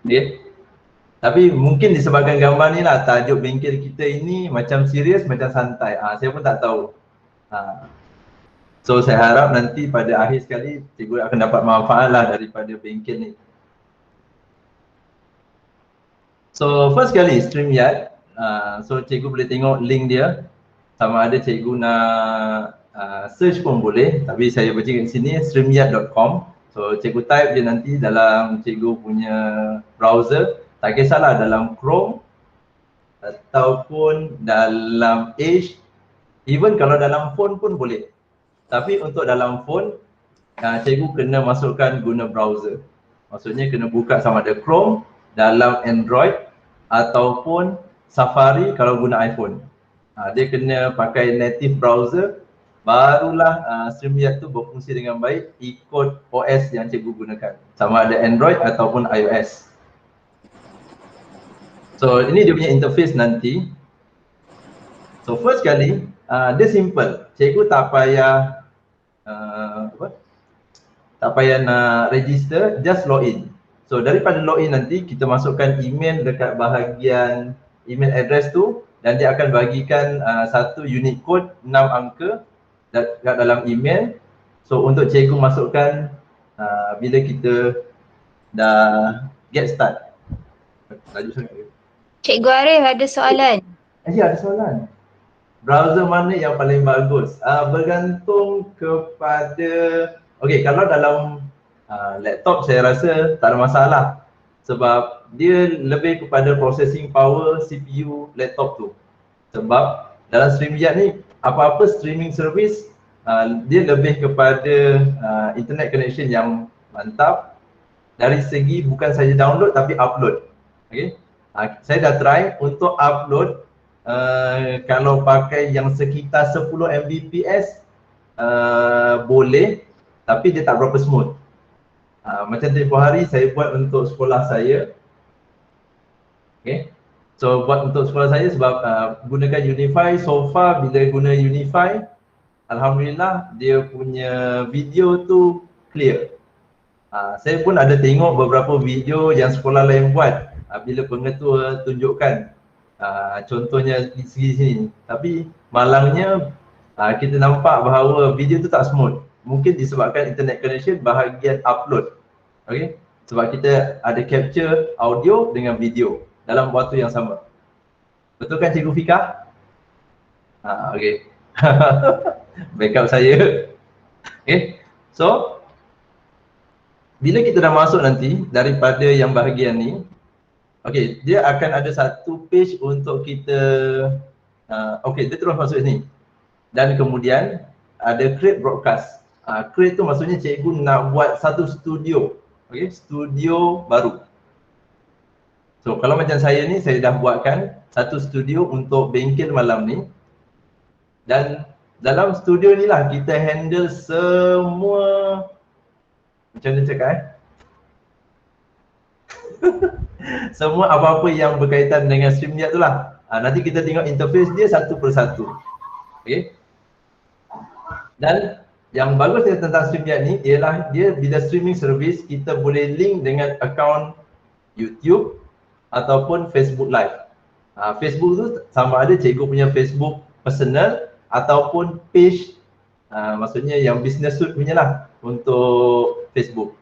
Okay. Tapi mungkin disebabkan gambar ni lah, tajuk bengkel kita ini macam serius, macam santai. Saya pun tak tahu. So saya harap nanti pada akhir sekali cikgu akan dapat manfaat lah daripada bengkel ni. So first kali StreamYard, so cikgu boleh tengok link dia. Sama ada cikgu nak search pun boleh, tapi saya baca kat sini streamyard.com. So cikgu type je nanti dalam cikgu punya browser, tak kisahlah dalam Chrome ataupun dalam Edge, even kalau dalam phone pun boleh. Tapi untuk dalam phone, cikgu kena masukkan guna browser. Maksudnya kena buka sama ada Chrome dalam Android ataupun Safari kalau guna iPhone. Dia kena pakai native browser, barulah StreamYard tu berfungsi dengan baik ikut OS yang cikgu gunakan, sama ada Android ataupun iOS. So ini dia punya interface nanti. So first kali, dia simple. Cikgu tak payah tak payah nak register, just login. So daripada login nanti kita masukkan email dekat bahagian email address tu, dan dia akan bagikan satu unique code 6 angka dekat dalam email. So untuk cikgu masukkan bila kita dah get start. Laju sangat ke? Cikgu Arif ada soalan. Ada soalan. Browser mana yang paling bagus? Bergantung kepada, okey, kalau dalam laptop saya rasa tak ada masalah, sebab dia lebih kepada processing power CPU laptop tu. Sebab dalam StreamYard ni, apa-apa streaming service dia lebih kepada internet connection yang mantap dari segi bukan saja download tapi upload. Okay? Saya dah try untuk upload, kalau pakai yang sekitar 10 Mbps boleh, tapi dia tak berapa smooth. Macam tempoh hari saya buat untuk sekolah saya. Okay. So buat untuk sekolah saya sebab gunakan Unify. So far bila guna Unify, alhamdulillah dia punya video tu clear. Saya pun ada tengok beberapa video yang sekolah lain buat, bila pengetua tunjukkan contohnya di sini, tapi malangnya kita nampak bahawa video tu tak smooth. Mungkin disebabkan internet connection bahagian upload. Okay? Sebab kita ada capture audio dengan video dalam waktu yang sama. Betul kan Cikgu Fika? Okay. Backup saya. Okay. So bila kita dah masuk nanti daripada yang bahagian ni, okay, dia akan ada satu page untuk kita, okay, dia terus masuk sini. Dan kemudian ada create broadcast. Create tu maksudnya cikgu nak buat satu studio, okay, studio baru. So kalau macam saya ni, saya dah buatkan satu studio untuk bengkel malam ni. Dan dalam studio ni lah kita handle semua, macam mana cakap semua apa-apa yang berkaitan dengan StreamYard tu lah. Nanti kita tengok interface dia satu persatu. Okay. Dan yang bagus tentang StreamYard ni ialah dia bila streaming service, kita boleh link dengan akaun YouTube ataupun Facebook Live. Facebook tu sama ada cikgu punya Facebook personal ataupun page, maksudnya yang business suite punya lah untuk Facebook.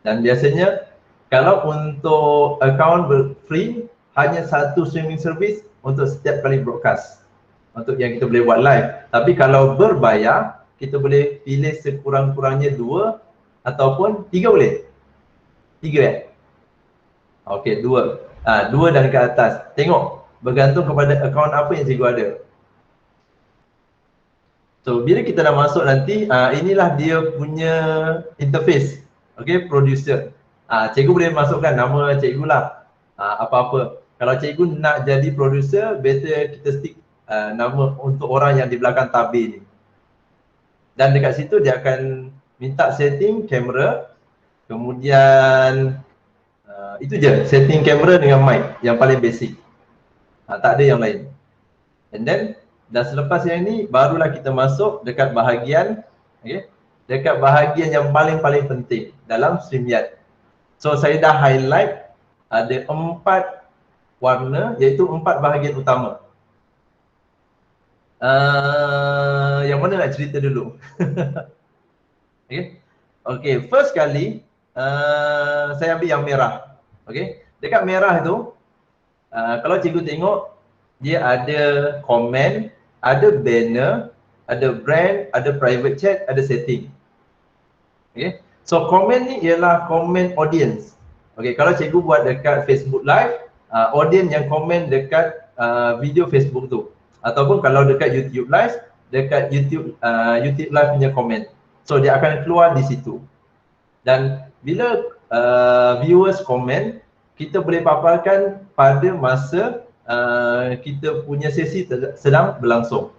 Dan biasanya kalau untuk akaun free, hanya satu streaming service untuk setiap kali broadcast, untuk yang kita boleh buat live. Tapi kalau berbayar, kita boleh pilih sekurang-kurangnya 2 ataupun 3 boleh? 3 Okey, 2. 2 dan ke atas. Tengok, bergantung kepada akaun apa yang cikgu ada. So, bila kita dah masuk nanti, inilah dia punya interface. Okey, producer. Cikgu boleh masukkan nama cikgu lah. Apa-apa. Kalau cikgu nak jadi producer, better kita stick nama untuk orang yang di belakang tabir ni. Dan dekat situ dia akan minta setting kamera, kemudian itu je, setting kamera dengan mic yang paling basic. Tak ada yang lain. And then dan selepas yang ni barulah kita masuk dekat bahagian, okay, dekat bahagian yang paling penting dalam StreamYard. So saya dah highlight ada 4 warna, iaitu 4 bahagian utama. Yang mana nak cerita dulu? Okay. Okay, first kali saya ambil yang merah. Okay, dekat merah tu kalau cikgu tengok, dia ada komen, ada banner, ada brand, ada private chat, ada setting. Okay, so komen ni ialah komen audience. Okay, kalau cikgu buat dekat Facebook Live, audience yang komen dekat video Facebook tu. Ataupun kalau dekat YouTube Live, dekat YouTube Live punya komen. So dia akan keluar di situ. Dan bila viewers komen, kita boleh paparkan pada masa kita punya sesi sedang berlangsung.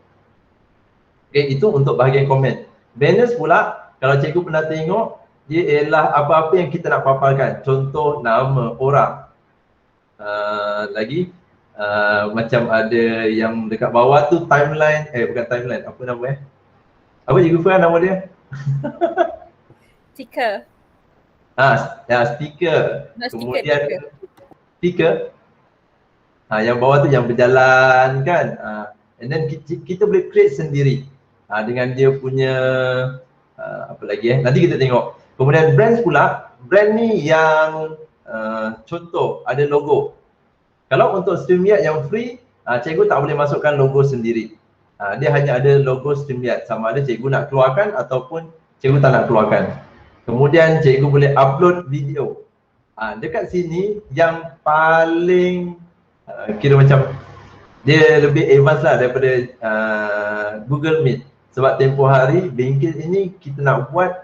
Okay, itu untuk bahagian komen. Banners pula, kalau cikgu pernah tengok, dia ialah apa-apa yang kita nak paparkan. Contoh nama orang. Lagi macam ada yang dekat bawah tu timeline, bukan timeline, apa nama apa cikgu Faham nama dia? Stiker. Ya, stiker. Kemudian stiker. Yang bawah tu yang berjalan kan. And then kita boleh create sendiri. Dengan dia punya apa lagi nanti kita tengok. Kemudian brands pula, brand ni yang contoh ada logo. Kalau untuk StreamYard yang free, cikgu tak boleh masukkan logo sendiri. Dia hanya ada logo StreamYard, sama ada cikgu nak keluarkan ataupun cikgu tak nak keluarkan. Kemudian cikgu boleh upload video. Dekat sini yang paling kira macam dia lebih advance lah daripada Google Meet. Sebab tempoh hari bengkel ini kita nak buat,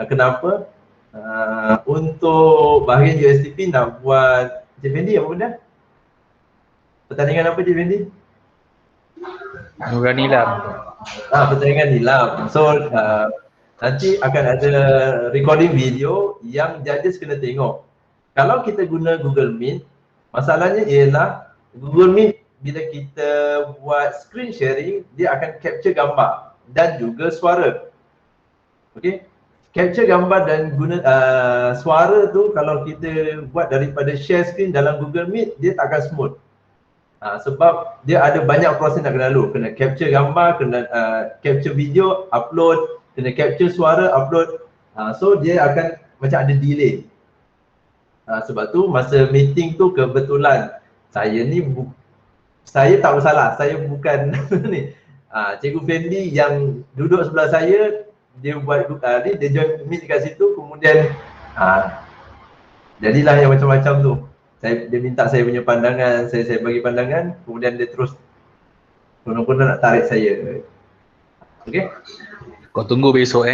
kenapa? Untuk bahagian USDP nak buat, Cik Fendi apa benda? Pertandingan apa Cik Fendi? Nurul Nilam. Pertandingan nilam. So nanti akan ada recording video yang judges kena tengok. Kalau kita guna Google Meet, masalahnya ialah Google Meet bila kita buat screen sharing, dia akan capture gambar dan juga suara. Okay, capture gambar dan guna suara tu kalau kita buat daripada share screen dalam Google Meet, dia tak akan smooth. Sebab dia ada banyak proses nak kena lalu. Kena capture gambar, kena capture video, upload, kena capture suara, upload. So dia akan macam ada delay. Sebab tu masa meeting tu kebetulan saya tak bersalah, saya bukan ni. Cikgu Fendi yang duduk sebelah saya, dia buat dia join meet kat situ, kemudian jadilah yang macam-macam tu. Dia minta saya punya pandangan, saya bagi pandangan, kemudian dia terus konon-konon nak tarik saya. Okay? Kau tunggu besok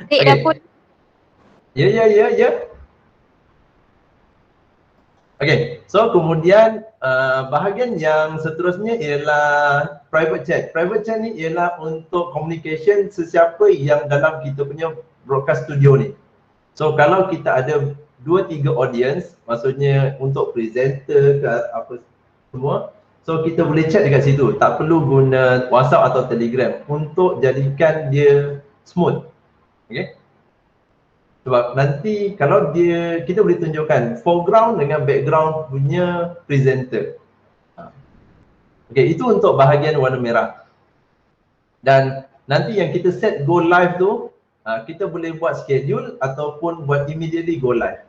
Dapur. Ya. Okay, so kemudian bahagian yang seterusnya ialah private chat. Private chat ni ialah untuk communication sesiapa yang dalam kita punya broadcast studio ni. So kalau kita ada 2-3 audience, maksudnya untuk presenter ke apa semua, so kita boleh chat dekat situ. Tak perlu guna WhatsApp atau Telegram untuk jadikan dia smooth. Okay? Sebab nanti kalau kita boleh tunjukkan foreground dengan background punya presenter. Okay, itu untuk bahagian warna merah. Dan nanti yang kita set go live tu, kita boleh buat schedule ataupun buat immediately go live.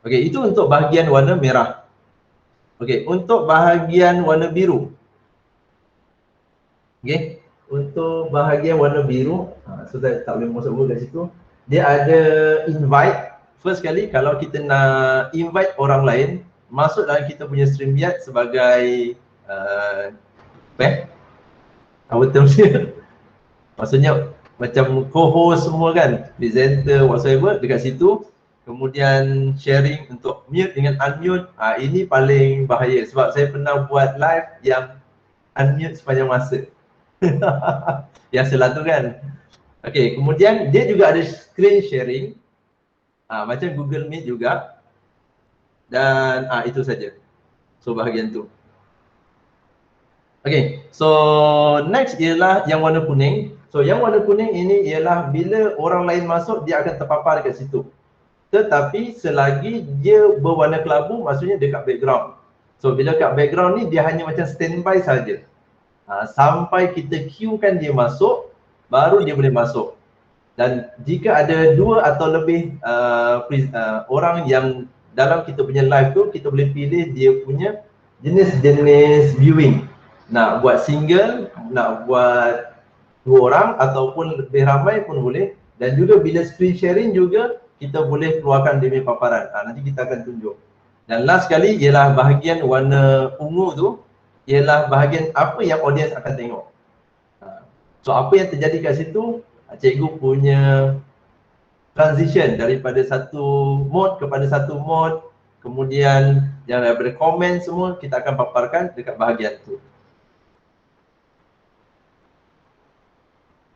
Okay, itu untuk bahagian warna merah. Okay, untuk bahagian warna biru. Okay, untuk bahagian warna biru, so tak boleh masuk dulu kat situ. Dia ada invite. First kali kalau kita nak invite orang lain masuk dalam kita punya StreamYard sebagai apa term dia? Maksudnya macam co-host semua kan, presenter whatsoever dekat situ. Kemudian sharing untuk mute dengan unmute. Ini paling bahaya sebab saya pernah buat live yang unmute sepanjang masa. Biasalah tu kan. Okay, kemudian dia juga ada screen sharing, macam Google Meet juga. Dan itu saja. So bahagian tu. Okay, so next ialah yang warna kuning. So yang warna kuning ini ialah bila orang lain masuk dia akan terpapar dekat situ. Tetapi selagi dia berwarna kelabu maksudnya dekat background. So bila kat background ni dia hanya macam standby saja. Sampai kita queue kan dia masuk, baru dia boleh masuk. Dan jika ada 2 atau lebih orang yang dalam kita punya live tu, kita boleh pilih dia punya jenis-jenis viewing. Nak buat single, nak buat 2 orang ataupun lebih ramai pun boleh. Dan juga bila screen sharing juga kita boleh keluarkan dia punya paparan. Nanti kita akan tunjuk. Dan last sekali ialah bahagian warna ungu tu, ialah bahagian apa yang audience akan tengok. So apa yang terjadi kat situ, cikgu punya transition daripada satu mode kepada satu mode, kemudian yang daripada komen semua kita akan paparkan dekat bahagian tu.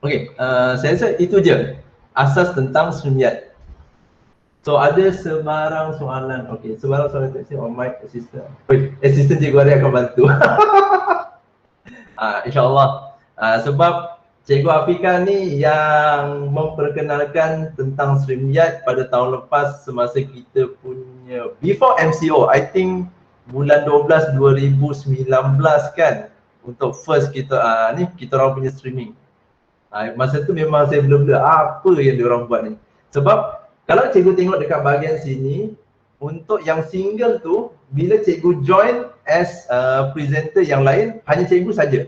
Okey, saya rasa itu je asas tentang StreamYard. So ada sebarang soalan, okey, sebarang soalan question on mic assistant. Assistant cikgu Arya akan bantu. InsyaAllah. Sebab Cikgu Afika ni yang memperkenalkan tentang StreamYard pada tahun lepas semasa kita punya before MCO, I think bulan 12 2019 kan, untuk first kita ni kita orang punya streaming. Masa tu memang saya belum apa yang diorang buat ni. Sebab kalau cikgu tengok dekat bahagian sini, untuk yang single tu bila cikgu join as presenter yang lain hanya cikgu saja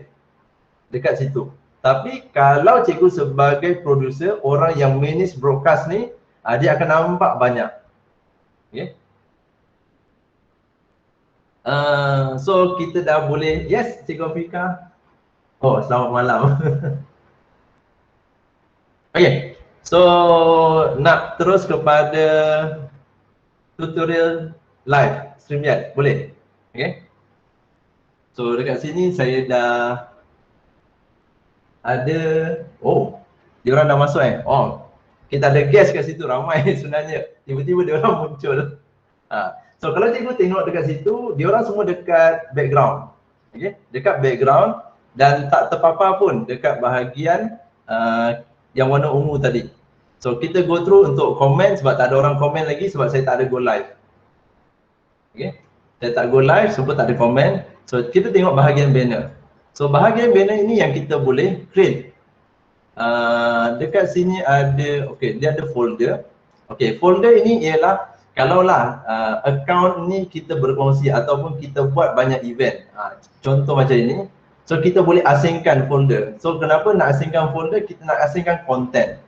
dekat situ. Tapi kalau cikgu sebagai producer, orang yang manage broadcast ni, dia akan nampak banyak. Okay. So kita dah boleh, yes Cikgu Afika. Oh, selamat malam. Okay, so nak terus kepada tutorial live StreamYard, boleh? Okay. So dekat sini saya dah ada, diorang dah masuk kita ada guest kat situ ramai sebenarnya, tiba-tiba diorang muncul. So kalau cikgu tengok dekat situ, diorang semua dekat background, okay? Dekat background dan tak terpapar pun dekat bahagian yang warna ungu tadi. So kita go through untuk komen sebab tak ada orang komen lagi sebab saya tak ada go live. Okay? Saya tak go live sebab tak ada komen. So kita tengok bahagian banner. So bahagian banner ini yang kita boleh create. Dekat sini ada, dia ada folder. Folder ini ialah kalaulah account ni kita berkongsi ataupun kita buat banyak event. Contoh macam ini. So kita boleh asingkan folder. So kenapa nak asingkan folder? Kita nak asingkan content.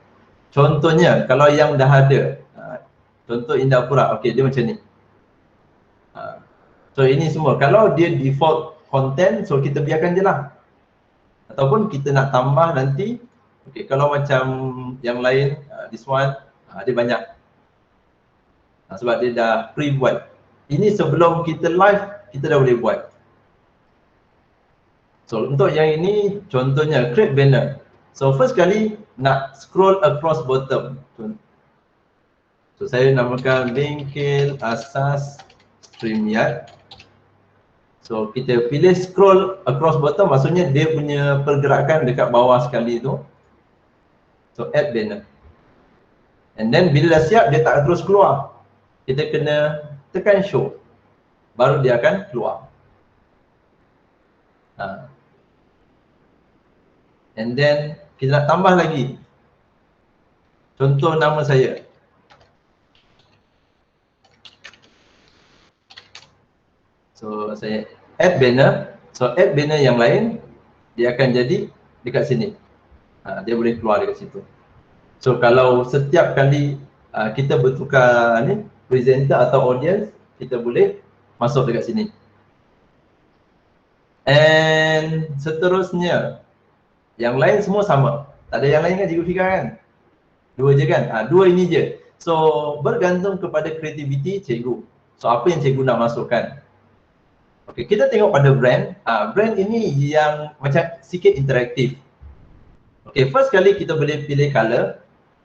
Contohnya kalau yang dah ada, contoh Indapura, dia macam ni. So ini semua, kalau dia default content, so kita biarkan je lah. Ataupun kita nak tambah nanti, kalau macam yang lain, this one, dia banyak. Sebab dia dah pre-buat. Ini sebelum kita live, kita dah boleh buat. So untuk yang ini, contohnya create banner. So first kali, nak scroll across bottom. So saya namakan bengkel asas StreamYard. So kita pilih scroll across bottom, maksudnya dia punya pergerakan dekat bawah sekali tu. So add banner. And then bila dah siap, dia tak terus keluar. Kita kena tekan show, baru dia akan keluar. And then kita nak tambah lagi. Contoh nama saya. So saya add banner. So add banner yang lain, dia akan jadi dekat sini. Dia boleh keluar dekat situ. So kalau setiap kali kita bertukar ni, presenter atau audience, kita boleh masuk dekat sini. And seterusnya, yang lain semua sama. Tak ada yang lain kan Cikgu Fika kan? Dua je kan? Dua ini je. So bergantung kepada kreativiti cikgu. So apa yang cikgu nak masukkan. Kita tengok pada brand. Brand ini yang macam sikit interaktif. First kali kita boleh pilih color.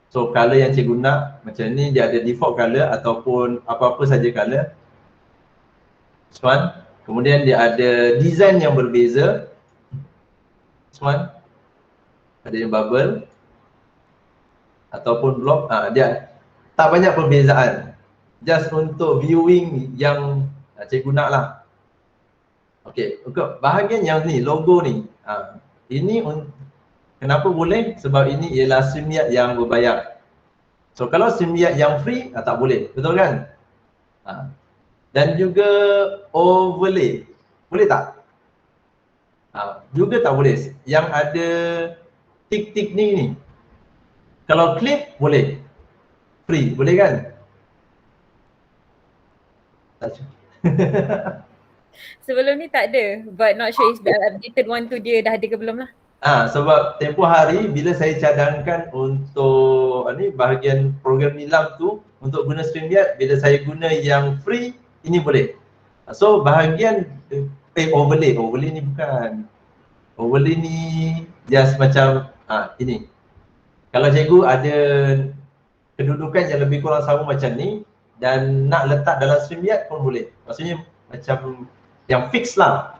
So color yang cikgu nak macam ni, dia ada default color ataupun apa-apa saja color. This one. Kemudian dia ada design yang berbeza. This one. ada yang bubble ataupun block, dia tak banyak perbezaan. Just untuk viewing yang cikgu nak lah. Okey, untuk bahagian yang ni, logo ni, ini kenapa boleh? Sebab ini ialah StreamYard yang berbayar. So kalau StreamYard yang free, tak boleh, betul kan? Dan juga overlay, boleh tak? Juga tak boleh. Yang ada tik-tik ni. Kalau clip boleh, free, boleh kan? Sebelum ni tak ada, but not sure if the updated one tu dia dah ada ke belum lah. Sebab tempoh hari bila saya cadangkan untuk bahagian program nilam tu untuk guna StreamYard, bila saya guna yang free, ini boleh. So bahagian overlay ni bukan. Overlay ni just macam ini. Kalau cikgu ada kedudukan yang lebih kurang sama macam ni dan nak letak dalam StreamYard pun boleh. Maksudnya macam yang fix lah.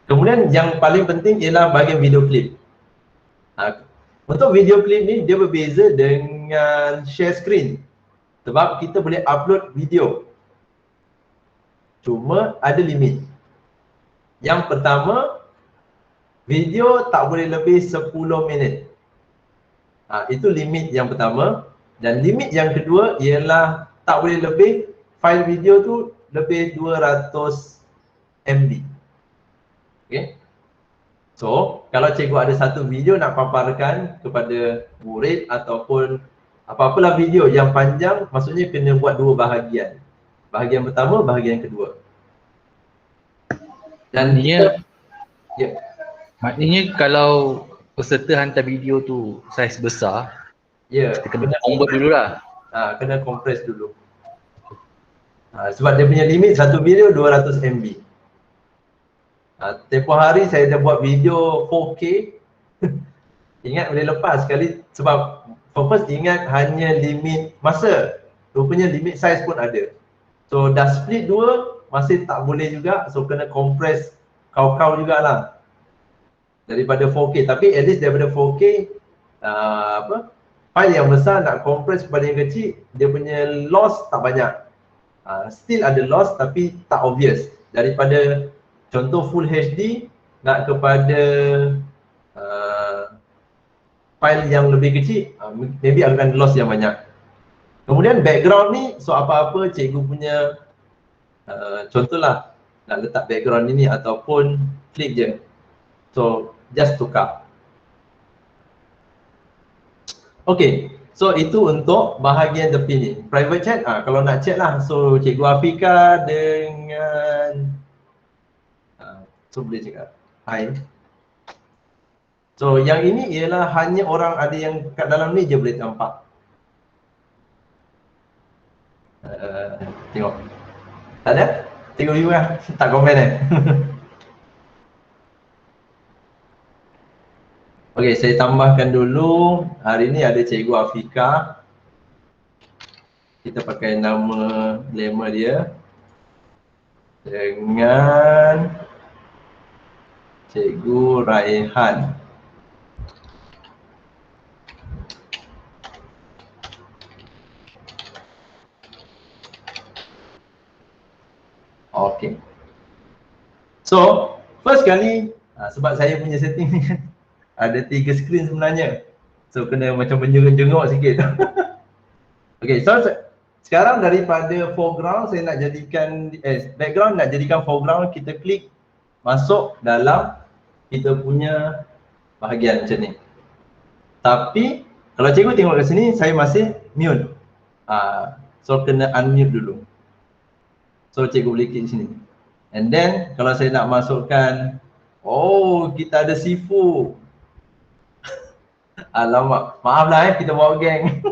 Kemudian yang paling penting ialah bahagian video clip. Untuk video clip ni dia berbeza dengan share screen. Sebab kita boleh upload video. Cuma ada limit. Yang pertama, video tak boleh lebih 10 minit. Itu limit yang pertama. Dan limit yang kedua ialah tak boleh lebih, file video tu lebih 200 MB. Okay. So, kalau cikgu ada satu video nak paparkan kepada murid ataupun apa-apalah video yang panjang, maksudnya kena buat dua bahagian. Bahagian pertama, bahagian kedua. Dan maknanya kalau peserta hantar video tu saiz besar, kita kena convert dulu lah. Kena compress dulu. Sebab dia punya limit satu video 200 MB. Tempoh hari saya dah buat video 4K. Ingat boleh lepas sekali sebab first ingat hanya limit masa. Rupanya limit size pun ada. So dah split dua masih tak boleh juga, so kena compress kau-kau jugalah daripada 4K. Tapi at least daripada 4K file yang besar nak compress kepada yang kecil, dia punya loss tak banyak. Still ada loss tapi tak obvious. Daripada contoh full HD nak kepada file yang lebih kecil, maybe akan loss yang banyak. Kemudian background ni, so apa-apa cikgu punya contohlah nak letak background ini ataupun klik je. So just tukar. Okay, so itu untuk bahagian tepi ni. Private chat, kalau nak chat lah. So cikgu Afika dengan so boleh cakap hi. So yang ini ialah hanya orang ada yang kat dalam ni je boleh nampak. Tengok. Tak ada? Tengok you lah. Tak komen Okay, saya tambahkan dulu. Hari ni ada cikgu Afika. Kita pakai nama lema dia dengan Cikgu Raihan. Okay. So, first kali sebab saya punya setting ni kan ada 3 skrin sebenarnya. So kena macam menjenguk sikit. Okay, so sekarang daripada foreground saya nak jadikan background nak jadikan foreground, kita klik masuk dalam kita punya bahagian macam ni. Tapi kalau cikgu tengok kat sini saya masih mute. So kena unmute dulu. So cikgu boleh klik sini. And then kalau saya nak masukkan, oh kita ada Sifu. Alamak, maaflah kita bawa geng.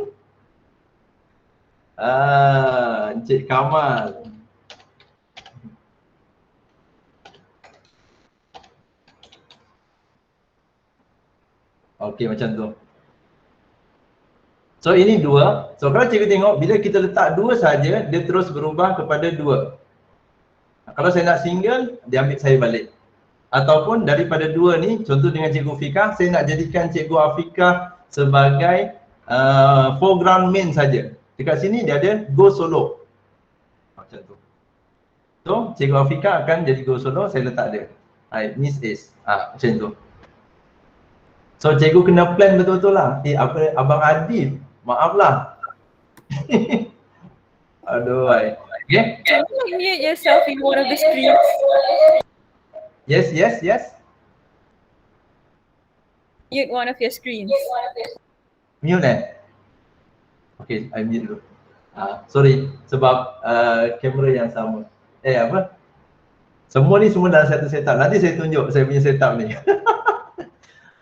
Encik Kamal. Okey macam tu. So ini dua. So kalau cikgu tengok bila kita letak dua saja, dia terus berubah kepada dua. Kalau saya nak single, dia ambil saya balik. Ataupun daripada dua ni, contoh dengan Cikgu Fika, saya nak jadikan Cikgu Afika sebagai foreground main saja. Dekat sini dia ada go solo. Macam tu. So, Cikgu Afika akan jadi go solo, saya letak dia. Miss Ace. Macam tu. So, cikgu kena plan betul-betul lah. Abang Adib, maaf lah. Aduh, okay. Can you mute yourself in one of the screens? Yes. Mute one of your screens. Mute Okay, I mute dulu. Sorry, sebab kamera yang sama. Apa? Semua dalam satu setup. Nanti saya tunjuk saya punya setup ni.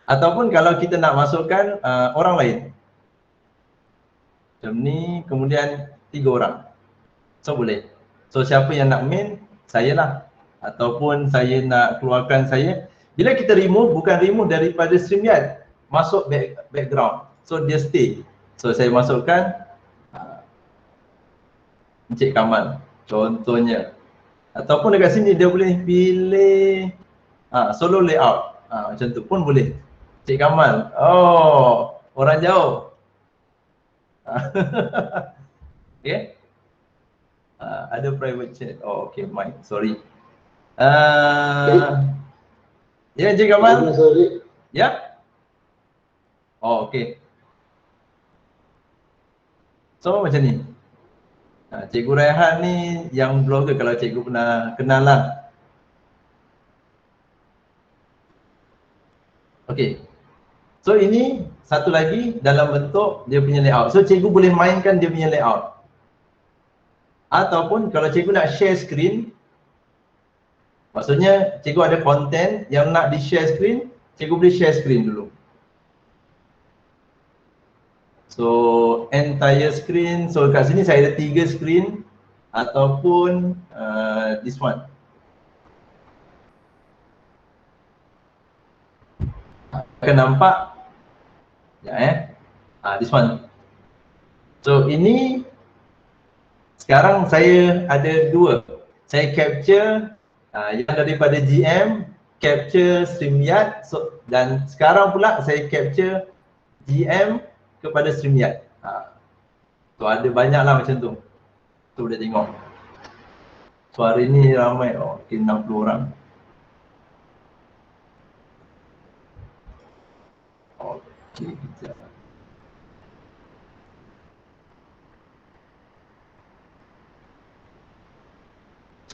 Ataupun kalau kita nak masukkan orang lain. Macam ni, kemudian 3 orang. So boleh. So siapa yang nak main, saya lah. Ataupun saya nak keluarkan saya. Bila kita remove, bukan remove daripada StreamYard, masuk background. So dia stay. So saya masukkan Encik Kamal contohnya. Ataupun dekat sini dia boleh pilih solo layout. Macam tu pun boleh. Encik Kamal, oh orang jauh. Okay. Ada private chat. Oh okay, Mike, sorry. Ya Encik Kamal. Ya. Oh okay. So macam ni. Cikgu Raihan ni yang blogger, kalau cikgu pernah kenal lah. Okay. So ini satu lagi dalam bentuk dia punya layout. So cikgu boleh mainkan dia punya layout. Ataupun kalau cikgu nak share screen, maksudnya cikgu ada content yang nak di share screen, cikgu boleh share screen dulu. So entire screen, so kat sini saya ada 3 screen ataupun this one. Akan nampak ya this one. So ini sekarang saya ada 2. Saya capture yang daripada GM, capture StreamYard, so, dan sekarang pula saya capture GM kepada StreamYard. So ada banyak lah macam tu. So boleh tengok. So hari ni ramai, okay, 60 orang. Okay, kejap.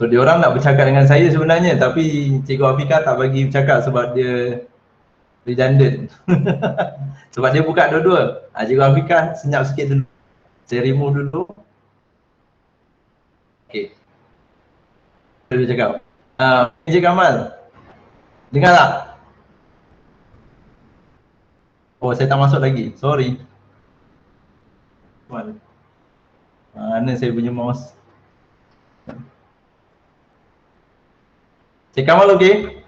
So diorang nak bercakap dengan saya sebenarnya, tapi Cikgu Afika tak bagi bercakap sebab dia redundant. Sebab dia buka dua-dua. Cikgu Afika senyap sikit dulu. Saya remove dulu. Okay. Dia cakap. Encik Kamal, dengar tak? Oh, saya tak masuk lagi. Sorry. Mana saya punya mouse? Encik Kamal okey?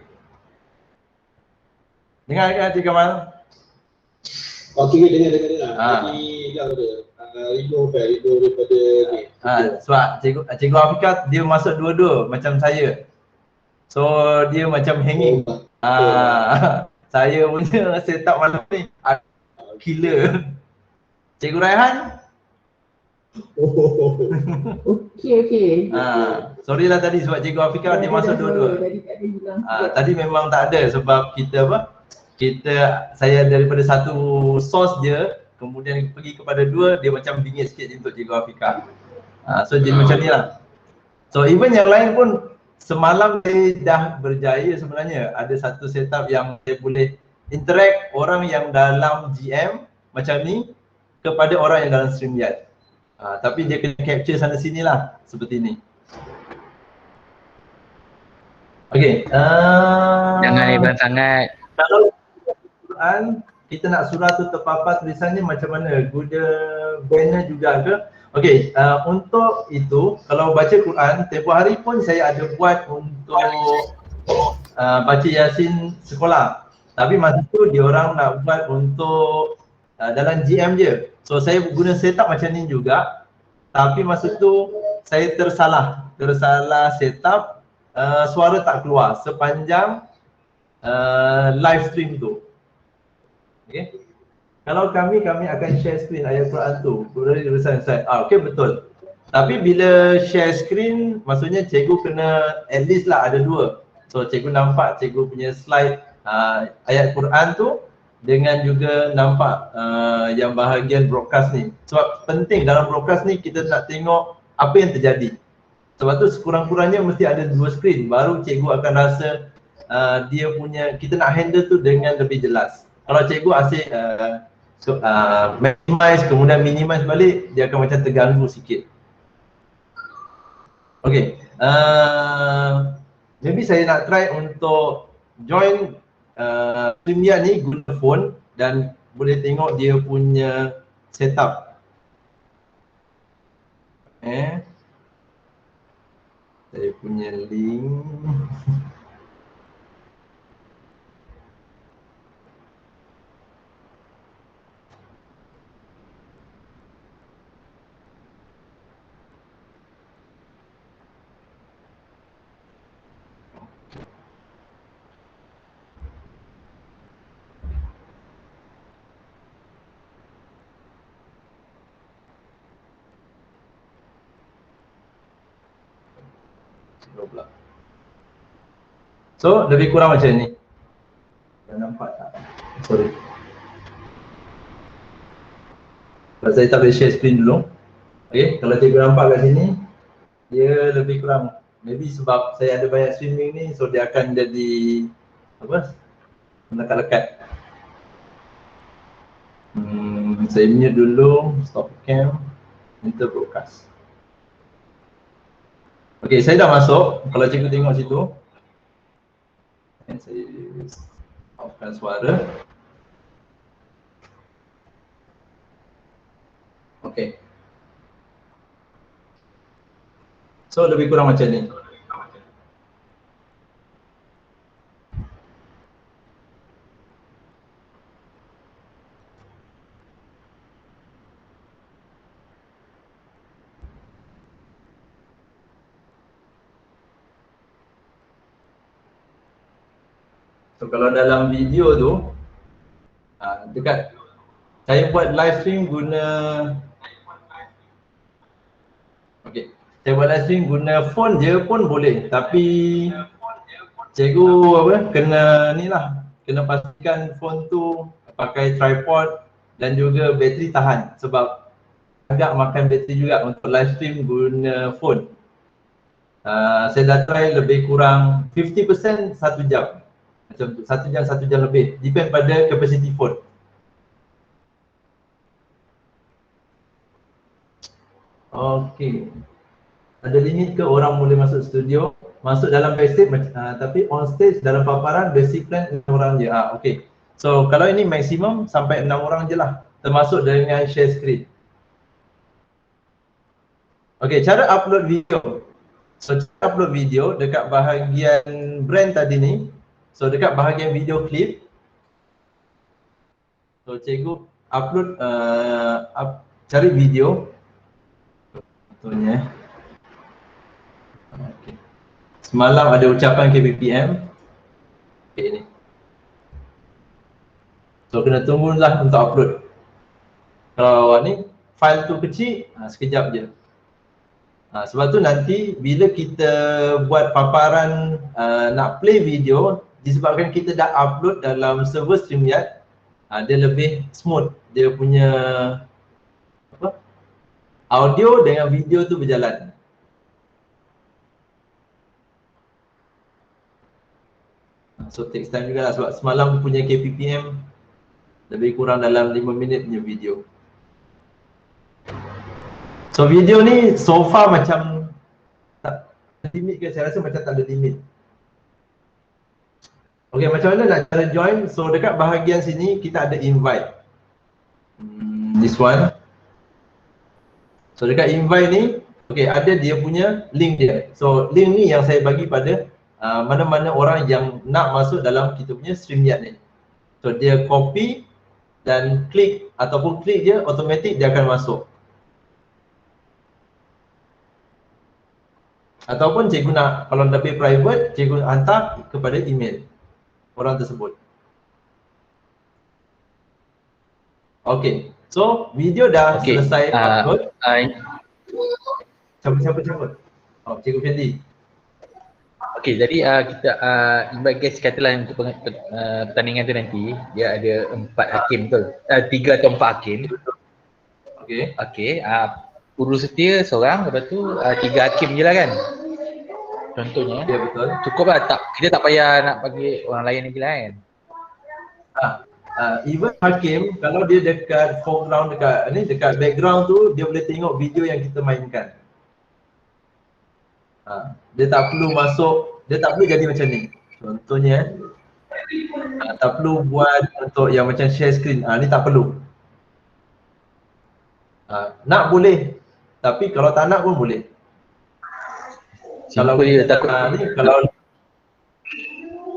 Dengar ke Encik Kamal? Okey, dengar. Jadi yang ada rindu daripada ni. Sebab Cikgu Afika dia masuk dua-dua macam saya. So dia macam hanging. Saya punya setup malam ni killer. Cikgu Raihan? Okey. Sorry lah tadi sebab Cikgu Afika dia masuk dua-dua. Tadi memang tak ada sebab kita saya daripada satu source dia, kemudian pergi kepada 2, dia macam bingit sikit untuk Cikgu Afika. So jadi macam ni lah. So even yang lain pun semalam saya dah berjaya sebenarnya. Ada satu setup yang saya boleh interact orang yang dalam GM macam ni kepada orang yang dalam StreamYard. Tapi dia kena capture sana sini lah seperti ni. Okay. Jangan hebat sangat. Kalau Quran, kita nak surah tu terpapar tulisannya macam mana? Guna banner juga ke? Okay, untuk itu kalau baca Quran, tempoh hari pun saya ada buat untuk baca Yasin sekolah. Tapi masa tu diorang nak buat untuk dalam GM je. So saya guna setup macam ni juga. Tapi masa tu saya tersalah setup, suara tak keluar sepanjang live stream tu. Okay. Kalau kami akan share screen ayat Quran tu. Boleh selesai. Okay, betul. Tapi bila share screen, maksudnya cikgu kena at least lah ada 2. So cikgu nampak cikgu punya slide ayat Quran tu dengan juga nampak yang bahagian broadcast ni. Sebab penting dalam broadcast ni kita nak tengok apa yang terjadi. Sebab tu sekurang-kurangnya mesti ada 2 screen baru cikgu akan rasa dia punya, kita nak handle tu dengan lebih jelas. Kalau cikgu asyik maximize kemudian minimize balik, dia akan macam terganggu sikit. Okay, maybe saya nak try untuk join StreamYard ni guna phone dan boleh tengok dia punya setup. Saya punya link. So lebih kurang macam ni. Dah nampak tak? Sorry. Kalau saya tak boleh share screen dulu. Okay, kalau cikgu nampak kat sini, dia lebih kurang. Maybe sebab saya ada banyak streaming ni, so dia akan jadi apa? Melekat-lekat. Saya mute dulu, stop cam, enter broadcast. Okay, saya dah masuk. Kalau cikgu tengok situ. Saya offkan suara. Okay. So lebih kurang macam ni. So kalau dalam video tu, dekat saya buat live stream guna, okay, saya buat live stream guna phone je pun boleh, tapi cikgu apa, kena ni lah, kena pastikan phone tu pakai tripod dan juga bateri tahan sebab agak makan bateri juga untuk live stream guna phone. Saya dah try lebih kurang 50% 1 jam. Macam 1 jam lebih, depend pada capacity phone. Okay, ada limit ke orang boleh masuk studio? Masuk dalam backstage, tapi on stage dalam paparan basic plan 6 orang je. Okay, so kalau ini maksimum sampai 6 orang je lah, termasuk dengan share screen. Okay, cara upload video. So cara upload video dekat bahagian brand tadi ni. So dekat bahagian video clip, so cikgu upload, cari video contohnya. Okay. Semalam ada ucapan KPPM. Okay, ni. So kena tunggulah untuk upload. Kalau awak ni file tu kecil, sekejap je. Sebab tu nanti bila kita buat paparan nak play video, disebabkan kita dah upload dalam server StreamYard, dia lebih smooth, dia punya apa, audio dengan video tu berjalan. So takes time juga lah sebab semalam punya KPPM lebih kurang dalam 5 minit punya video. So video ni so far macam tak limit ke, saya rasa macam tak ada limit. Okay, macam mana nak cara join? So dekat bahagian sini kita ada invite. This one. So dekat invite ni, okay, ada dia punya link dia. So link ni yang saya bagi pada mana-mana orang yang nak masuk dalam kita punya StreamYard ni. So dia copy dan klik ataupun klik je, automatic dia akan masuk. Ataupun cikgu nak, kalau lebih private, cikgu hantar kepada email. orang tersebut. Okay, so video dah selesai upload. Siapa cabut? Oh, Cikgu Fendi. Okay, jadi kita invite guys, katalah untuk pertandingan tu nanti dia ada 4 hakim betul? 3 atau 4 hakim. Okay. Okay, urus setia seorang, lepas tu 3 hakim je lah kan? Contohnya. Ya, betul. Cukup lah, kita tak payah nak bagi orang lain lagi lah kan? Even hakim, kalau dia dekat foreground, dekat background tu, dia boleh tengok video yang kita mainkan. Dia tak perlu masuk, dia tak perlu jadi macam ni. Contohnya, tak perlu buat untuk yang macam share screen, ni tak perlu. Nak boleh, tapi kalau tak nak pun boleh. Kalau dia kita takut kalau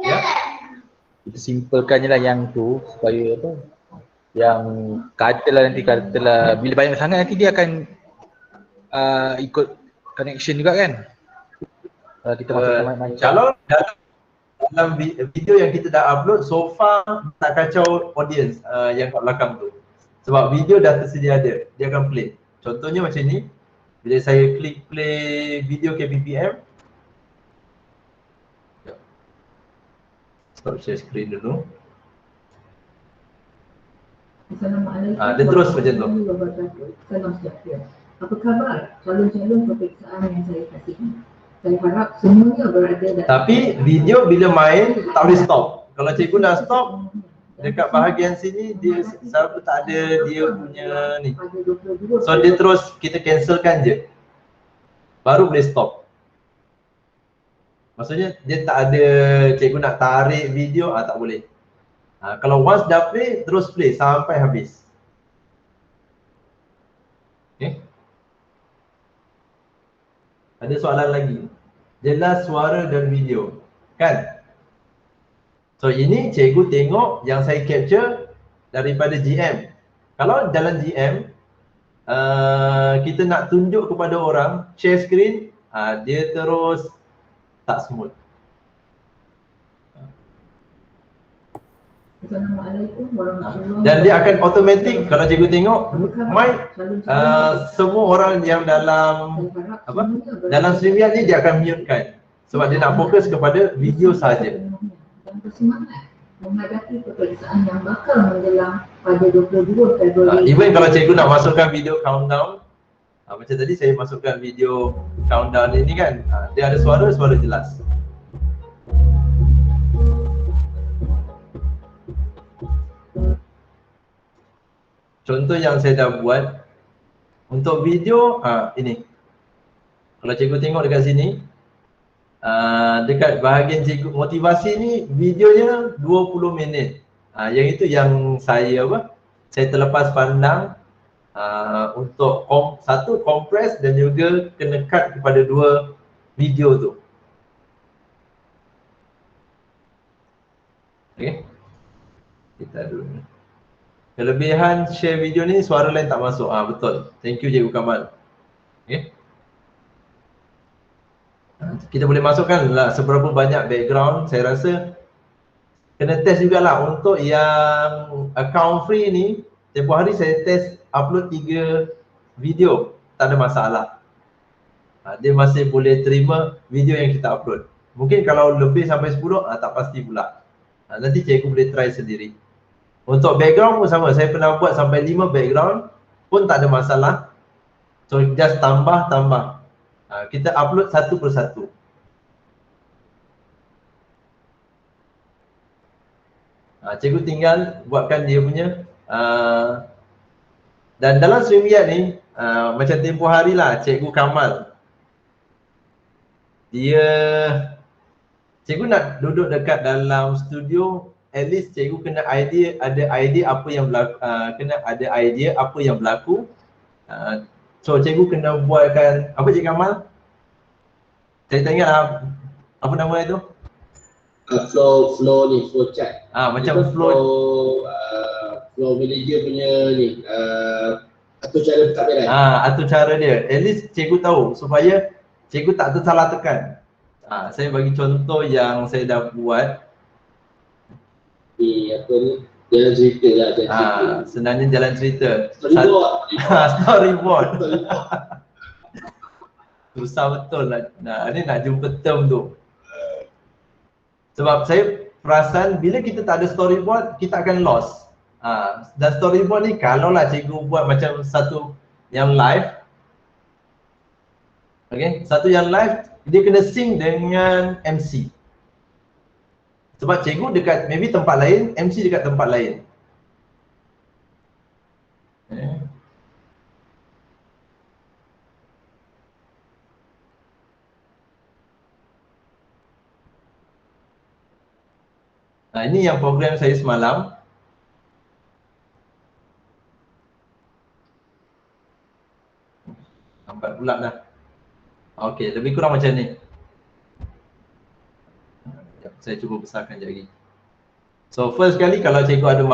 ya, kita simpelkan je lah yang tu supaya apa, yang katalah bila banyak sangat nanti dia akan ikut connection juga kan. Kita macam kalau dalam video yang kita dah upload so far tak kacau audience yang kat belakang tu. Sebab video dah tersedia ada, dia akan play. Contohnya macam ni, bila saya klik play video KPPM, stop share screen dulu. Assalamualaikum. Dia terus macam tu. Salam sejahtera. Apa khabar calon-calon peperiksaan yang saya kasihi? Saya harap semuanya berada dalam. Tapi video bila main tak boleh stop. Kalau cikgu nak stop, dekat bahagian sini dia selalu tak ada dia punya ni. So dia terus kita cancelkan je. Baru boleh stop. Maksudnya dia tak ada cikgu nak tarik video, tak boleh. Kalau once dah play, terus play sampai habis. Okay. Ada soalan lagi? Jelas suara dan video, kan? So ini cikgu tengok yang saya capture daripada GM. Kalau dalam GM, kita nak tunjuk kepada orang, share screen, dia terus tak smooth. Assalamualaikum warahmatullahi wabarakatuh. Dan dia akan automatic kalau cikgu tengok mic, semua orang yang dalam dalam StreamYard ni dia akan mute kan. Sebab dia nak fokus kepada video saja. Dan bersemangat menghadapi peperiksaan yang bakal menjelang pada 22 Februari. Even kalau cikgu nak masukkan video countdown, macam tadi saya masukkan video countdown ini kan, dia ada suara jelas. Contoh yang saya dah buat untuk video, ini. Kalau cikgu tengok dekat sini, dekat bahagian cikgu motivasi ni videonya 20 minit. Yang itu yang saya saya terlepas pandang untuk satu kompres dan juga kena cut kepada 2 video tu. Okay. Kita dulu. Kelebihan share video ni suara lain tak masuk. Betul. Thank you Cikgu Kamal. Okay. Kita boleh masukkan lah seberapa banyak background. Saya rasa kena test jugalah untuk yang account free ni. Tempoh hari saya test upload 3 video. Tak ada masalah. Dia masih boleh terima video yang kita upload. Mungkin kalau lebih sampai 10, tak pasti pula. Nanti cikgu boleh try sendiri. Untuk background pun sama, saya pernah buat sampai 5 background pun tak ada masalah. So just tambah. Kita upload satu persatu. Cikgu tinggal buatkan dia punya. Dan dalam StreamYard ni, macam tempoh hari lah Cikgu Kamal. Cikgu nak duduk dekat dalam studio, at least cikgu kena ada idea apa yang berlaku, so cikgu kena buatkan, apa Cikgu Kamal? Saya tak ingat apa nama itu? Flow chat. Macam flow manager punya ni, atur cara pentadbiran. Atur cara dia, at least cikgu tahu supaya cikgu tak tersalah tekan. Saya bagi contoh yang saya dah buat. ni apa ni, jalan cerita lah, jalan cerita. Sebenarnya jalan cerita. Storyboard. Storyboard. Storyboard. Susah betul nak jumpa term tu. Sebab saya perasan bila kita tak ada storyboard, kita akan lost. Dan storyboard ni kalaulah cikgu buat macam satu yang live, okay, satu yang live, dia kena sync dengan MC. Sebab cikgu dekat maybe tempat lain, MC dekat tempat lain. Ini yang program saya semalam. Lambat pula dah. Okey, lebih kurang macam ni. Saya cuba besarkan sekejap lagi. So first kali kalau cikgu ada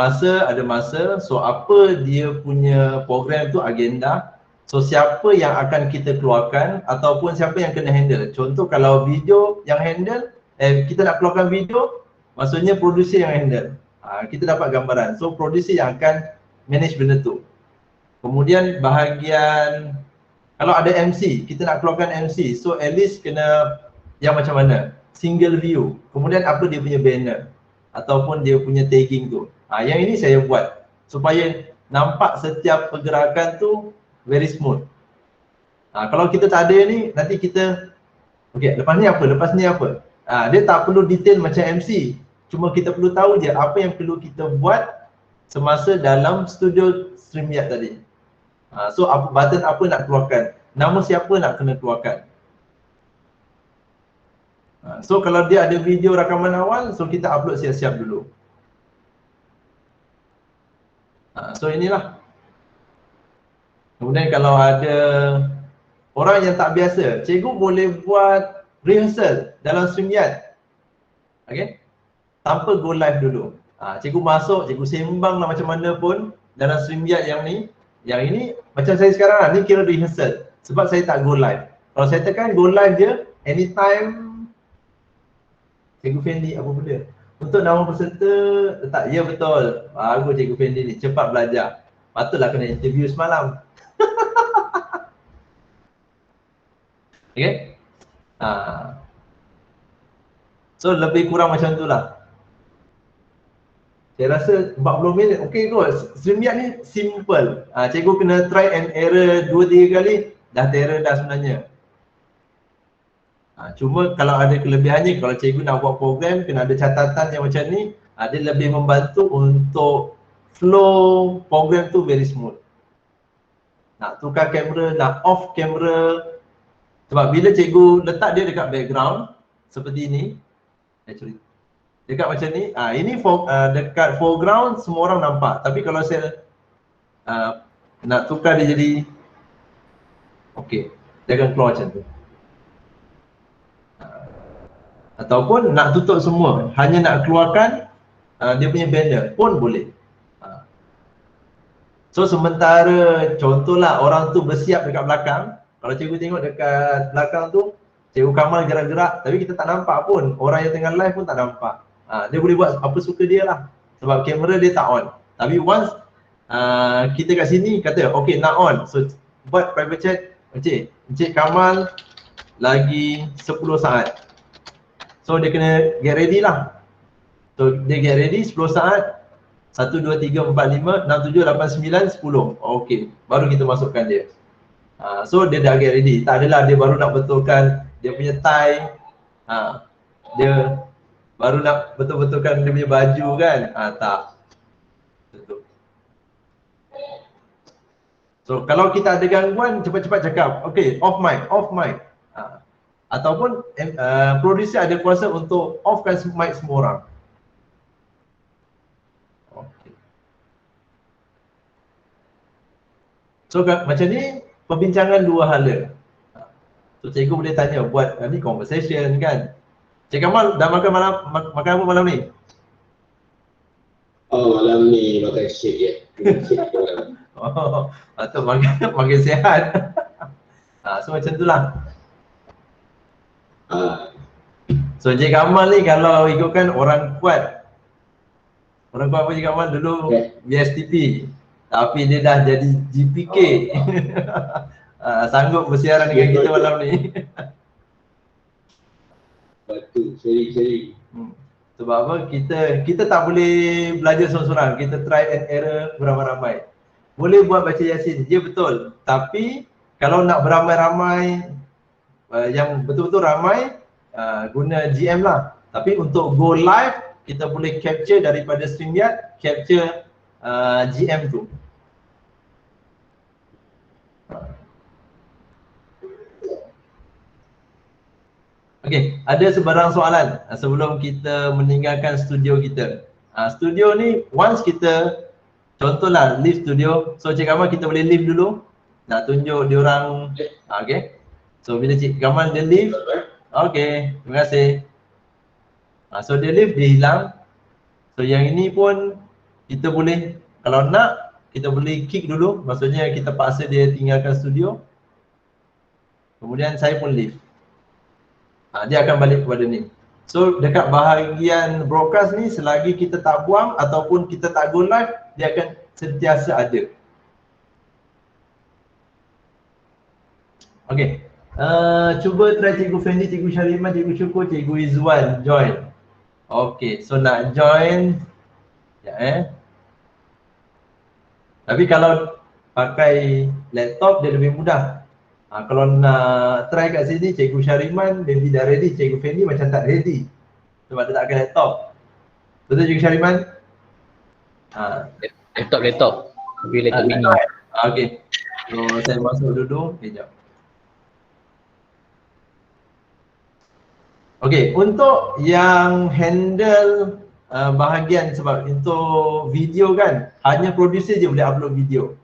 masa. So apa dia punya program tu, agenda. So siapa yang akan kita keluarkan ataupun siapa yang kena handle. Contoh kalau video yang handle, kita nak keluarkan video, maksudnya producer yang handle. Kita dapat gambaran. So producer yang akan manage benda tu. Kemudian bahagian kalau ada MC, kita nak keluarkan MC. So at least kena yang macam mana? Single view. Kemudian apa dia punya banner ataupun dia punya tagging tu. Yang ini saya buat supaya nampak setiap pergerakan tu very smooth. Kalau kita tak ada ni, nanti kita okey, lepas ni apa? Lepas ni apa? Dia tak perlu detail macam MC. Cuma kita perlu tahu je apa yang perlu kita buat semasa dalam studio StreamYard tadi. So button apa nak keluarkan, nama siapa nak kena keluarkan. So kalau dia ada video rakaman awal, so kita upload siap-siap dulu. So inilah. Kemudian kalau ada orang yang tak biasa, cikgu boleh buat rehearsal dalam StreamYard. Okay, tanpa go live dulu. Cikgu masuk, cikgu sembang lah macam mana pun dalam StreamYard yang ni. Yang ini macam saya sekarang lah, ni kira rehearsal. Sebab saya tak go live. Kalau saya tekan go live je, anytime. Cikgu Fendi apa benda? Untuk nama peserta, tak, ya betul. Bagus Cikgu Fendi ni, cepat belajar. Patutlah kena interview semalam. Okay. So lebih kurang macam tu lah. Saya rasa 40 minit okey kot. StreamYard ni simple. Cikgu kena try and error 2-3 kali, dah terror dah sebenarnya. Cuma kalau ada kelebihannya, kalau cikgu nak buat program, kena ada catatan yang macam ni, dia lebih membantu untuk flow program tu very smooth. Nak tukar kamera, nak off kamera. Sebab bila cikgu letak dia dekat background seperti ini, actually dekat macam ni, ini dekat foreground semua orang nampak. Tapi kalau saya nak tukar dia jadi okey, dia akan keluar macam tu. Ataupun nak tutup semua, hanya nak keluarkan dia punya banner pun boleh. So sementara contohlah orang tu bersiap dekat belakang, kalau cikgu tengok dekat belakang tu, cikgu Kamal gerak-gerak tapi kita tak nampak pun, orang yang tengah live pun tak nampak. Dia boleh buat apa suka dia lah, sebab kamera dia tak on. Tapi once kita kat sini kata okay nak on, so buat private chat, Encik Kamal lagi 10 saat. So dia kena get ready lah. So dia get ready 10 saat, 1, 2, 3, 4, 5, 6, 7, 8, 9, 10. Okay, baru kita masukkan dia. So dia dah get ready. Tak adalah dia baru nak betulkan dia punya tie. Dia baru nak betul-betulkan dia punya baju kan. Tak. Betul. So kalau kita ada gangguan, cepat-cepat cakap. Okay, off mic, off mic. Ataupun producer ada kuasa untuk offkan mic semua orang. Okay. So macam ni perbincangan dua hala. So cikgu boleh tanya buat ni conversation kan. Cik Kamal dah makan apa malam ni? Oh malam ni makan shake je. Atau makan sihat. So macam tu lah. So Encik Kamal ni kalau ikutkan orang kuat, Orang kuat apa Cik Kamal dulu Okay. BSTP. Tapi dia dah jadi GPK. Sanggup bersiaran dengan kita malam ni. Betul, seri-seri. Sebab apa? Kita tak boleh belajar seorang-seorang. Kita try and error beramai-ramai. Boleh buat baca Yasin, dia betul. Tapi kalau nak beramai-ramai yang betul-betul ramai, guna GM lah. Tapi untuk go live, kita boleh capture daripada StreamYard, capture GM tu. Okey, ada sebarang soalan sebelum kita meninggalkan studio kita. Studio ni once kita, contohlah live studio, so Cik Kamal kita boleh live dulu. Nak tunjuk diorang, okey. So bila Cik Kamal dia live, okey, terima kasih. So dia live, dia hilang. So yang ini pun kita boleh, kalau nak kita boleh kick dulu, maksudnya kita paksa dia tinggalkan studio. Kemudian saya pun live. Dia akan balik kepada ni. So dekat bahagian broadcast ni, selagi kita tak buang ataupun kita tak go live, dia akan sentiasa ada. Okay, cuba try Cikgu Fendi, Cikgu Syariman, Cikgu Syukur, Cikgu Izwan join. Okay, so nak join ya, tapi kalau pakai laptop dia lebih mudah. Kalau nak try kat sini, Cikgu Syariman maybe dah ready, Cikgu Fendi macam tak ready sebab dia tak pakai laptop. Betul Cikgu Syariman? Laptop. Tapi laptop mini. Okay, so saya masuk dulu, sekejap. Okay, untuk yang handle bahagian, sebab untuk video kan hanya producer je boleh upload video,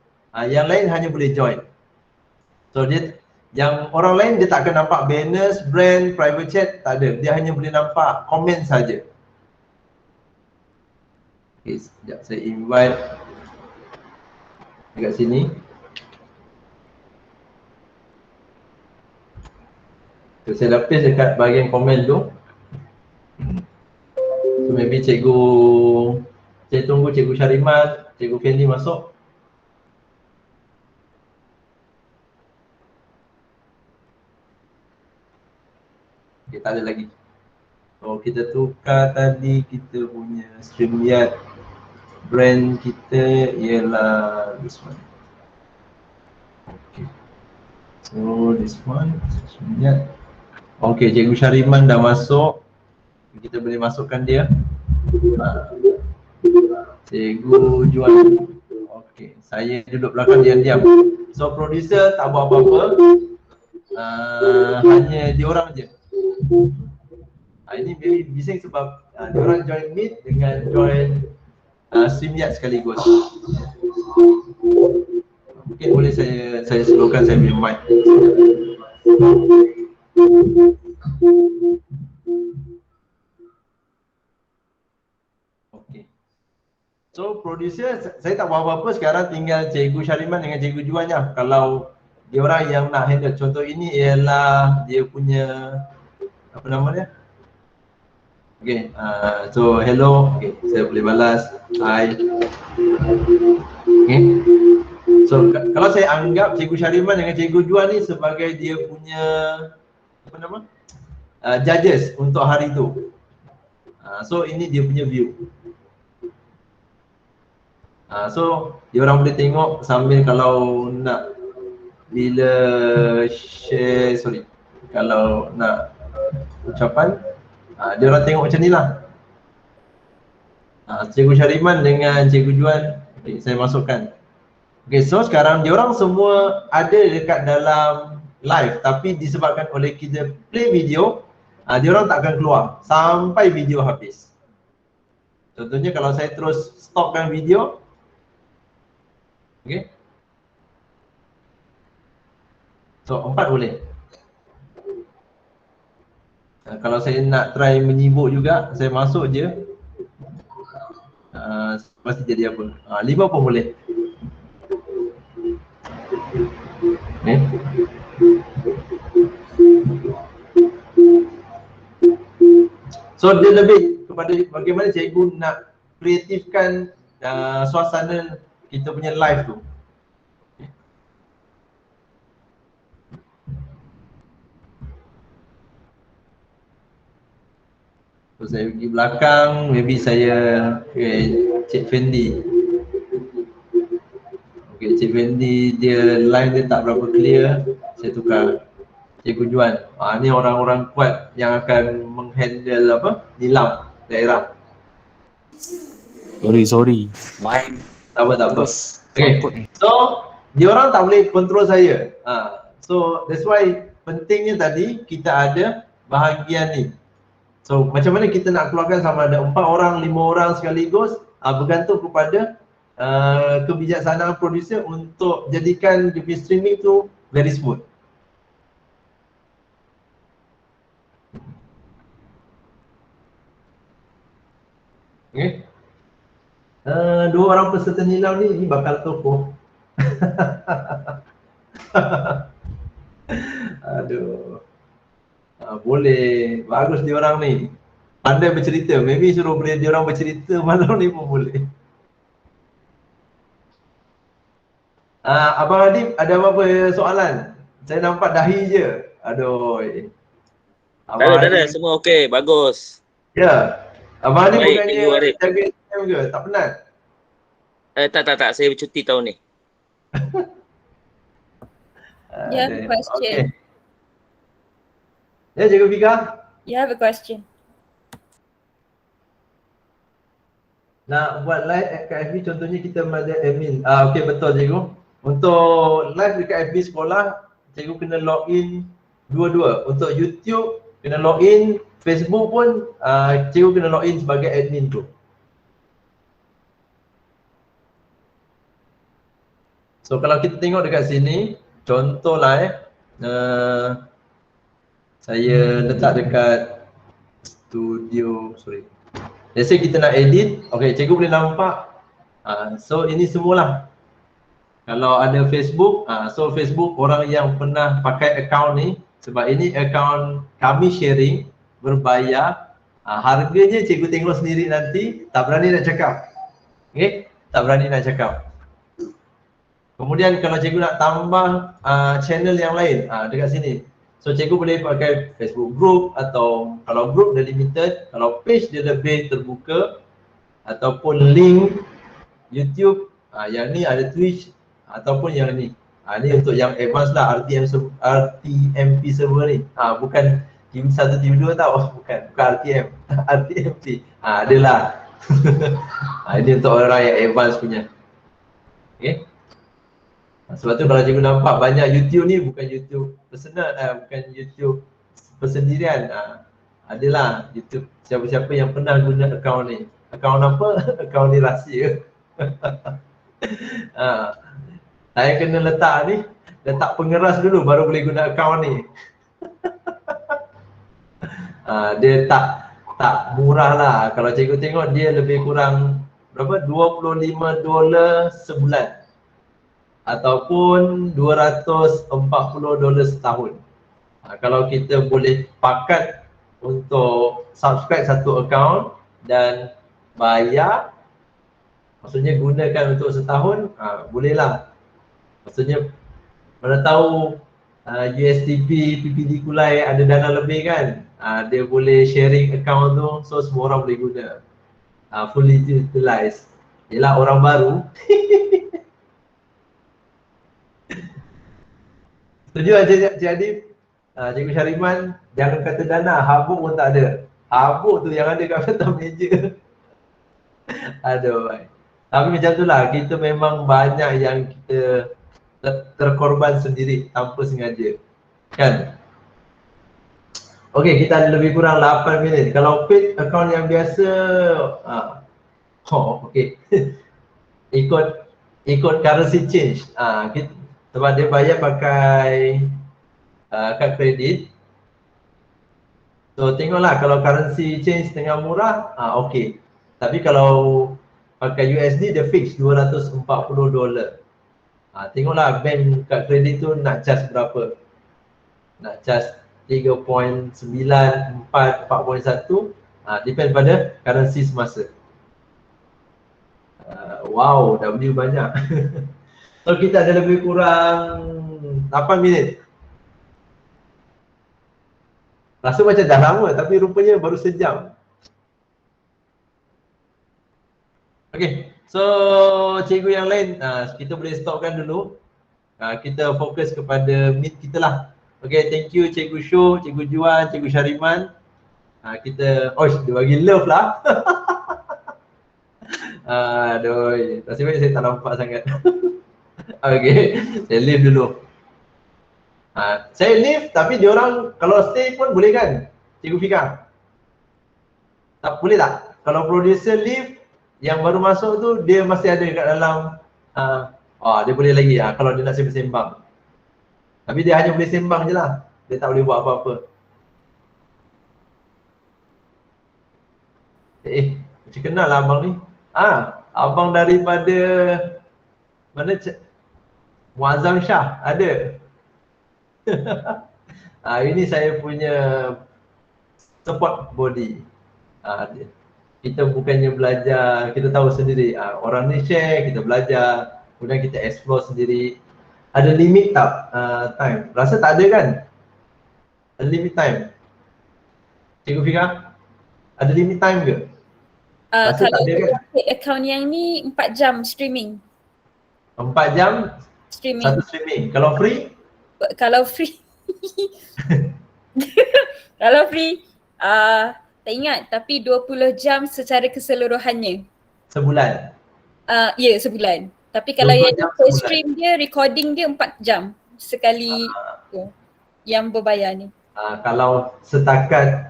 yang lain hanya boleh join. So dia, yang orang lain dia tak akan nampak banners, brand, private chat, tak ada. Dia hanya boleh nampak komen saja. Okay, sekejap saya invite dekat sini. So, saya lapis dekat bahagian komen tu. So maybe saya tunggu Cikgu Syariman, Cikgu Fendi masuk. Okay, tak ada lagi. So kita tukar tadi kita punya StreamYard. Brand kita ialah this one. Okay. So this one, StreamYard. Okay, Cikgu Syariman dah masuk. Kita boleh masukkan dia. Cikgu Juan. Okay, saya duduk belakang diam-diam. So producer tak buat apa-apa. Hanya diorang je. Ini very bising sebab diorang join Meet dengan join StreamYard sekaligus. Mungkin boleh saya slowkan saya punya mic. Okay. So producer, saya tak buat apa-apa, sekarang tinggal Cikgu Syariman dengan Cikgu Juan je. Kalau dia orang yang nak handle, contoh ini ialah dia punya apa nama dia? Okay, so hello, okay, saya boleh balas, hi. Okay, so kalau saya anggap Cikgu Syariman dengan Cikgu Juan ni sebagai dia punya apa nama? Judges untuk hari tu. So ini dia punya view. So dia orang boleh tengok sambil kalau nak bila share, kalau nak ucapan, dia orang tengok macam ni lah. Cikgu Syariman dengan Cikgu Juan, okay, saya masukkan. Okay, so sekarang dia orang semua ada dekat dalam live, tapi disebabkan oleh kita play video, dia orang tak akan keluar sampai video habis. Contohnya kalau saya terus stopkan video, okay, so 4 boleh. Kalau saya nak try menyibuk juga, saya masuk je, pasti jadi apa, 5 pun boleh. Okay. So dia lebih kepada bagaimana cikgu nak kreatifkan suasana kita punya live tu. So saya pergi belakang, maybe saya Cik Fendi. Okay, Cik Fendi dia line dia tak berapa clear, saya tukar Cikgu Juan. Ni orang-orang kuat yang akan menghandle nilam daerah. Sorry. Main. Tak apa. Okay, so diorang tak boleh kontrol saya. So that's why pentingnya tadi kita ada bahagian ni. So macam mana kita nak keluarkan sama ada 4 orang, 5 orang sekaligus, bergantung kepada kebijaksanaan producer untuk jadikan dia punya streaming tu very smooth. Okay. 2 orang peserta nilam ni bakal tokoh. Aduh. Boleh, bagus dia orang ni. Pandai bercerita, maybe suruh dia orang bercerita malam ni pun boleh. Abang Adib, ada apa-apa soalan? Saya nampak dahi je. Aduh. Tak ada, semua okey, bagus. Ya. Abang Adib Baik, bukannya Cikgu Arif. jaga STM ke? Tak penat? Tak, saya bercuti tahun ni. You have a question. Okay. Ya, Cikgu Fika. You have a question. Nak buat live kat FB contohnya kita ada admin. Okey, betul Cikgu. Untuk live dekat FB sekolah, Cikgu kena login dua-dua. Untuk YouTube kena login, Facebook pun Cikgu kena login sebagai admin tu. So kalau kita tengok dekat sini, contohlah saya letak dekat studio, let's say kita nak edit, okay, Cikgu boleh nampak. So ini semualah. Kalau ada Facebook, so Facebook orang yang pernah pakai account ni, sebab ini account kami sharing, berbayar. Harganya Cikgu tengok sendiri nanti, tak berani nak cakap. Okay, tak berani nak cakap. Kemudian kalau Cikgu nak tambah channel yang lain, dekat sini. So Cikgu boleh pakai Facebook group, atau kalau group dia limited, kalau page dia lebih terbuka, ataupun link YouTube, yang ni ada Twitch, ataupun yang ni. Ni untuk yang advance lah, RTMP server ni. Bukan TV1, TV2 tau, bukan RTM, RTMP. Adalah. Ini untuk orang yang advance punya. Okay. Sebab tu kalau Cikgu nampak banyak YouTube ni bukan YouTube personal, bukan YouTube persendirian. Adalah YouTube siapa-siapa yang pernah guna akaun ni. Akaun apa? Akaun ni rahsia. Saya kena letak pengeras dulu baru boleh guna akaun ni. Dia tak murah lah. Kalau Cikgu tengok dia lebih kurang berapa? $25 sebulan. Ataupun $240 setahun. Kalau kita boleh pakat untuk subscribe satu account dan bayar, maksudnya gunakan untuk setahun, bolehlah. Maksudnya mana tahu USDP, PPD Kulai ada dana lebih kan, dia boleh sharing account tu, so semua orang boleh guna, fully utilize. Yelah orang baru. Setuju Cik Adib? Cikgu Syariman, jangan kata dana, habuk pun tak ada. Habuk tu yang ada kat atas meja. Aduh. Tapi macam tu lah, kita memang banyak yang kita terkorban sendiri tanpa sengaja. Kan? Okay, kita ada lebih kurang 8 minit. Kalau paid account yang biasa, okay. ikut currency change. Sebab dia bayar pakai kad kredit. So tengoklah kalau currency change tengah murah, okay. Tapi kalau pakai USD dia fix $240. Tengoklah bank kad kredit tu nak charge berapa. Nak charge 3.9, 4, 4.1, depend pada currency semasa. Wow, W banyak. So kita ada lebih kurang 8 minit. Rasa macam dah lama tapi rupanya baru sejam. Okay, so cikgu yang lain kita boleh stopkan dulu. Kita fokus kepada meet kita lah. Okay, thank you Cikgu Shu, Cikgu Juan, Cikgu Syariman. Kita, dia bagi love lah. Aduh, nasib baik saya tak nampak sangat. Okay, saya leave dulu. Saya leave tapi diorang kalau stay pun boleh kan? Cikgu Fika? Tak boleh tak? Kalau producer leave, yang baru masuk tu dia masih ada kat dalam dia boleh lagi kalau dia nak sembang. Tapi dia hanya boleh sembang je lah. Dia tak boleh buat apa-apa. Macam kenal lah abang ni. Abang daripada mana Muazzam Shah ada. Ini saya punya support body. Kita bukannya belajar, kita tahu sendiri orang ni share, kita belajar, kemudian kita explore sendiri. Ada limit tak time? Rasa tak ada kan? Ada limit time? Cikgu Fika? Ada limit time ke? Kalau account yang ni 4 jam streaming. 4 jam streaming. Satu streaming. Kalau free? Kalau free kalau free tak ingat tapi 20 jam secara keseluruhannya. Sebulan? Ya, sebulan. Tapi kalau yang stream dia, recording dia 4 jam sekali yang berbayar ni. Kalau setakat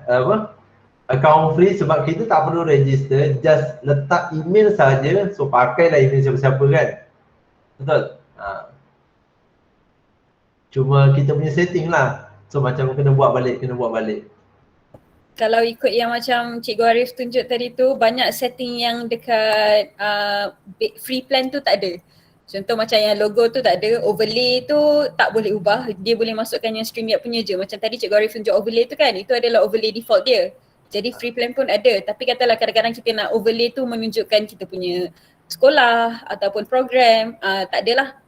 account free, sebab kita tak perlu register, just letak email saja, so pakailah email siapa-siapa kan. Betul? Cuma kita punya setting lah. So macam kena buat balik. Kalau ikut yang macam Cikgu Arif tunjuk tadi tu, banyak setting yang dekat free plan tu tak ada. Contoh macam yang logo tu tak ada, overlay tu tak boleh ubah, dia boleh masukkan yang StreamYard punya je. Macam tadi Cikgu Arif tunjuk overlay tu kan, itu adalah overlay default dia. Jadi free plan pun ada, tapi katalah kadang-kadang kita nak overlay tu menunjukkan kita punya sekolah ataupun program, tak adalah.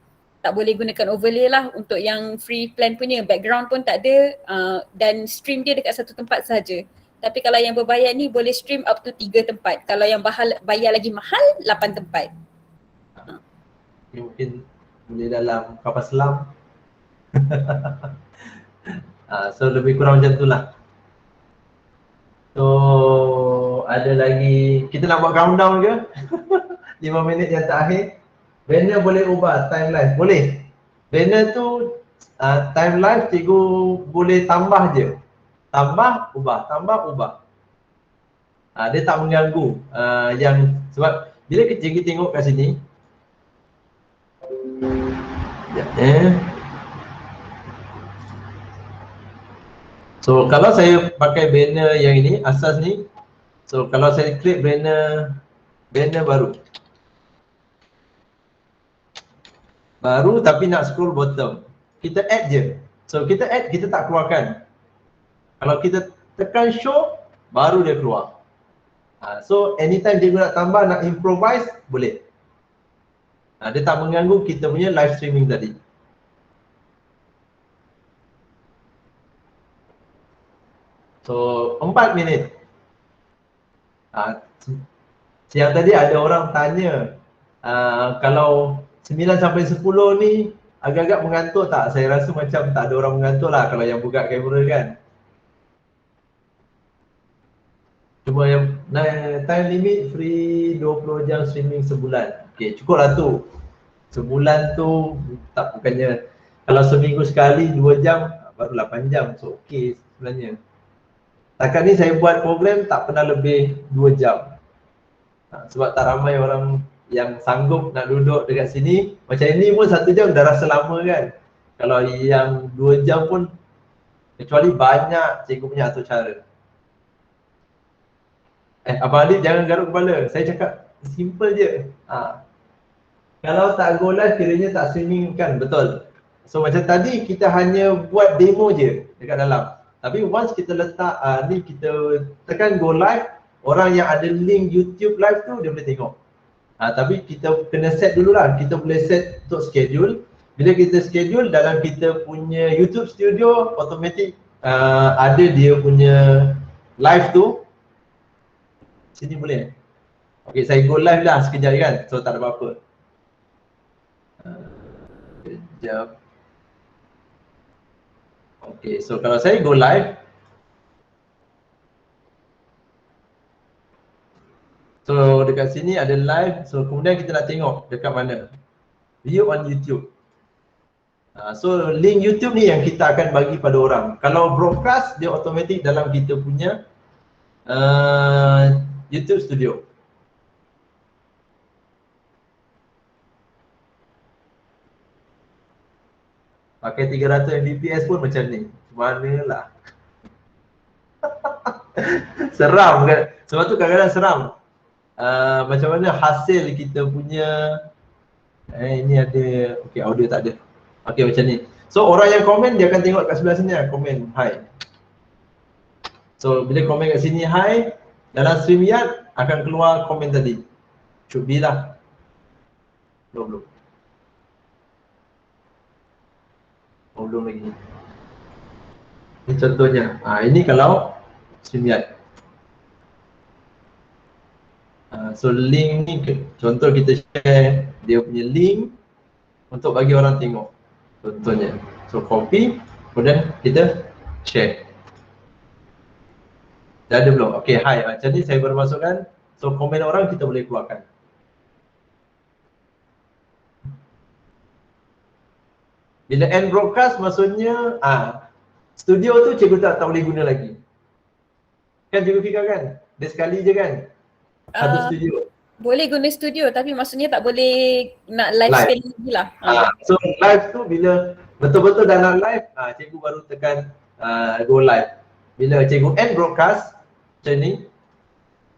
Tak boleh gunakan overlay lah untuk yang free plan punya, background pun tak ada dan stream dia dekat satu tempat saja. Tapi kalau yang berbayar ni boleh stream up to 3 tempat. Kalau yang bayar lagi mahal, 8 tempat. Mungkin boleh dalam kapal selam. So lebih kurang macam tu lah. So ada lagi, kita nak buat countdown ke? 5 minit yang terakhir. Banner boleh ubah timeline, boleh. Banner tu timeline cikgu boleh tambah je. Tambah, ubah. Dia tak mengganggu. Yang sebab bila cikgu tengok kat sini. So kalau saya pakai banner yang ini, asas ni. So kalau saya klik banner baru tapi nak scroll bottom, kita add je. So kita add, kita tak keluarkan. Kalau kita tekan show, baru dia keluar. So anytime cikgu nak tambah, nak improvise, boleh. Dia tak mengganggu kita punya live streaming tadi. So 4 minit. Siang tadi ada orang tanya kalau 9 sampai 10 ni agak-agak mengantuk tak? Saya rasa macam tak ada orang mengantuk lah kalau yang buka kamera kan. Cuma yang time limit free 20 jam streaming sebulan. Okay, cukup lah tu. Sebulan tu bukannya kalau seminggu sekali 2 jam baru 8 jam. So okay sebenarnya. Takat ni saya buat program tak pernah lebih 2 jam. Sebab tak ramai orang yang sanggup nak duduk dekat sini. Macam ini pun 1 jam dah rasa lama kan. Kalau yang 2 jam pun, kecuali banyak cikgu punya atur cara. Abang Alif jangan garuk kepala, saya cakap simple je. Kalau tak go live kiranya tak streaming kan, betul. So macam tadi kita hanya buat demo je dekat dalam. Tapi once kita letak ni, kita tekan go live, orang yang ada link YouTube live tu dia boleh tengok. Tapi kita kena set dulu lah. Kita boleh set untuk schedule. Bila kita schedule dalam kita punya YouTube studio, automatic ada dia punya live tu. Sini boleh? Okay, saya go live lah sekejap kan. So tak ada apa-apa. Sekejap. Okay, so kalau saya go live, so dekat sini ada live, so kemudian kita nak tengok dekat mana? View on YouTube. So link YouTube ni yang kita akan bagi pada orang. Kalau broadcast, dia automatic dalam kita punya YouTube studio. Pakai 300 Mbps pun macam ni. Manalah. Seram kan? Sebab tu kadang-kadang seram. Macam mana hasil kita punya ini ada, okay, audio tak ada. Okay, macam ni. So orang yang komen dia akan tengok kat sebelah sini lah, komen hi. So bila komen kat sini hi, dalam StreamYard akan keluar komen tadi. Should be lah. Belum. Belum lagi. Ini contohnya. Ini kalau StreamYard. So link ni, contoh kita share dia punya link untuk bagi orang tengok. Contohnya. So copy, kemudian kita share. Dah ada belum? Okay, hi. Macam ni saya baru masukkan. So komen orang kita boleh keluarkan. Bila end broadcast maksudnya studio tu cikgu tak boleh guna lagi. Kan cikgu fikir kan? Dia sekali je kan? Satu studio. Boleh guna studio tapi maksudnya tak boleh nak live sekali lagi lah. So live tu bila betul-betul dah nak live, cikgu baru tekan go live. Bila cikgu end broadcast macam ni,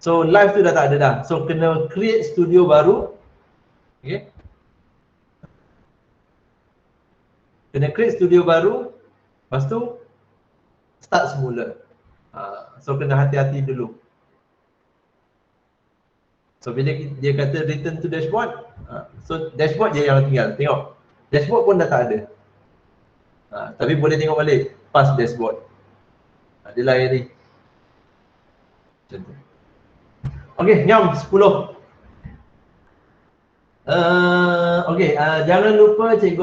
so live tu dah tak ada dah. So kena create studio baru. Okay. Kena create studio baru, lepas tu start semula. So kena hati-hati dulu. So bila dia kata return to dashboard, so dashboard je yang tinggal. Tengok, dashboard pun dah tak ada. Tapi boleh tengok balik, pas dashboard. Adalah yang ni. Contoh. Okay, nyam 10. Jangan lupa Cik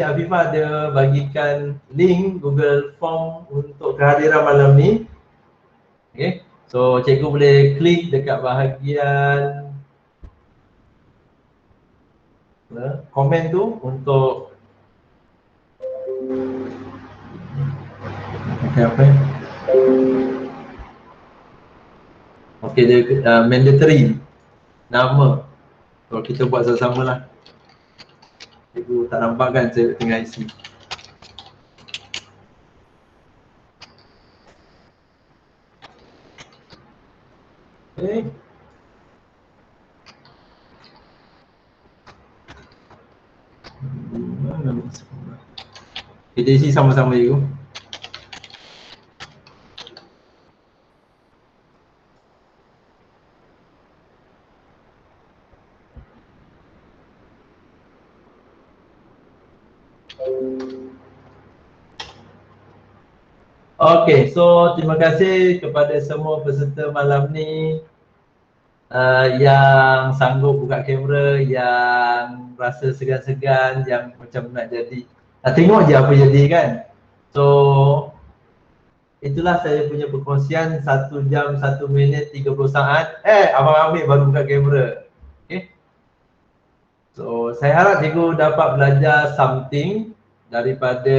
Afifah ada bagikan link Google Form untuk kehadiran malam ni. Okay, so cikgu boleh klik dekat bahagian komen tu untuk apa? Okay, dia mandatory nama. So kita buat sama-sama lah. Cikgu tak nampak kan saya tengah isi. Okay. Kita isi sama-sama cikgu. Okay, so terima kasih kepada semua peserta malam ni yang sanggup buka kamera, yang rasa segan-segan, yang macam nak jadi. Tengok je apa jadi kan. So itulah saya punya perkongsian 1 jam 1 minit 30 saat. Abang ambil baru buka kamera. Okay. So saya harap cikgu dapat belajar something daripada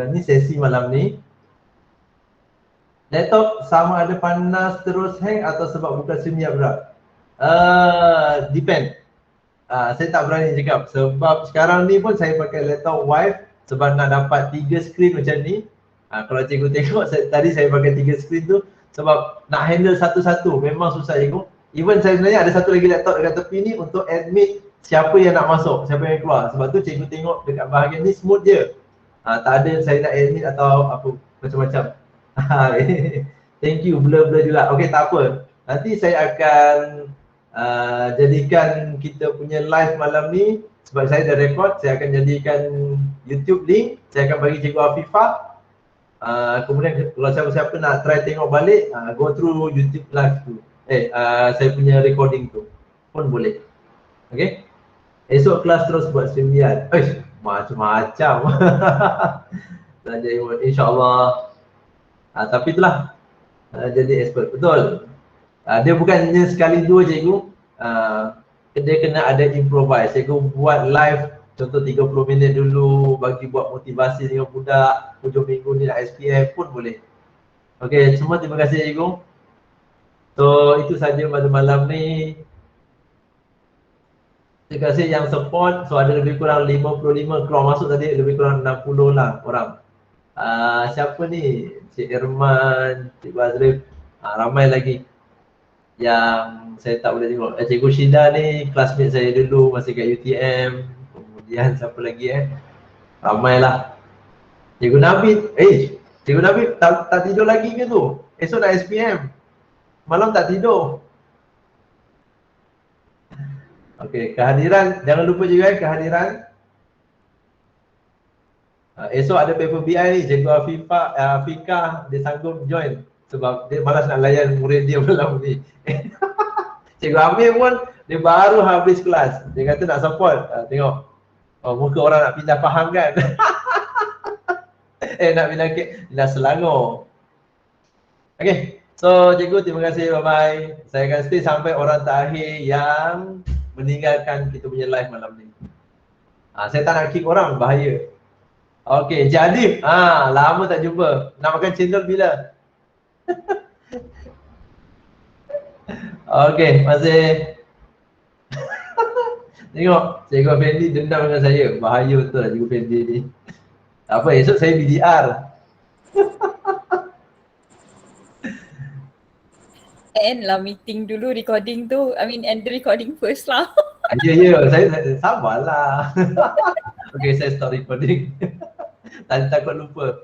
ni sesi malam ni. Laptop sama ada panas terus hang atau sebab buka StreamYard berat? Depend. Saya tak berani cakap sebab sekarang ni pun saya pakai laptop wife sebab nak dapat 3 skrin macam ni. Kalau cikgu tengok tadi saya pakai 3 skrin tu sebab nak handle satu-satu memang susah cikgu. Even saya sebenarnya ada satu lagi laptop dekat tepi ni untuk admit siapa yang nak masuk, siapa yang keluar. Sebab tu cikgu tengok dekat bahagian ni smooth je. Tak ada saya nak admit atau apa macam-macam. Thank you, blur-blur juga. Okay, tak apa. Nanti saya akan jadikan kita punya live malam ni, sebab saya dah record, saya akan jadikan YouTube link, saya akan bagi Cikgu Afifah. Kemudian kalau siapa-siapa nak try tengok balik, go through YouTube live tu. Saya punya recording tu pun boleh. Okay. Esok kelas terus buat streamian. Macam-macam. Belajar insya-Allah. Tapi itulah jadi expert. Betul. Dia bukannya sekali dua cikgu. Dia kena ada improvise. Cikgu buat live contoh 30 minit dulu, bagi buat motivasi dengan budak, hujung minggu ni nak SPM pun boleh. Okay, semua terima kasih cikgu. So itu saja pada malam ni. Terima kasih yang support. So ada lebih kurang 55 keluar masuk tadi, lebih kurang 60 lah orang. Siapa ni? Cik Irman, Cik Bazrif, ramai lagi yang saya tak boleh tengok. Cikgu Syida ni classmate saya dulu masih kat UTM. Kemudian siapa lagi ramai lah. Cikgu Nabil, Cikgu Nabil tak tidur lagi ke tu? Esok nak SPM, malam tak tidur. Okey, kehadiran, jangan lupa juga kehadiran. Esok ada paper BI ni, Cikgu Afifah dia sanggup join sebab dia malas nak layan murid dia malam ni. Cikgu Amir pun dia baru habis kelas, dia kata nak support. Tengok, muka orang nak pindah faham kan. Nak pindah Selangor. Okay, so cikgu terima kasih, bye bye. Saya akan stay sampai orang terakhir yang meninggalkan kita punya live malam ni. Saya tak nak kick orang, bahaya. Okay, Jadif, lama tak jumpa. Nak makan cendol bila? Okay, masih. Tengok, Cikgu Fendi dendam dengan saya. Bahaya betul lah Cikgu Fendi ni. Tak apa, esok saya BDR. End lah meeting dulu, recording tu. End the recording first lah. Ya, saya sabarlah. Okay, saya stop recording. Takut lupa.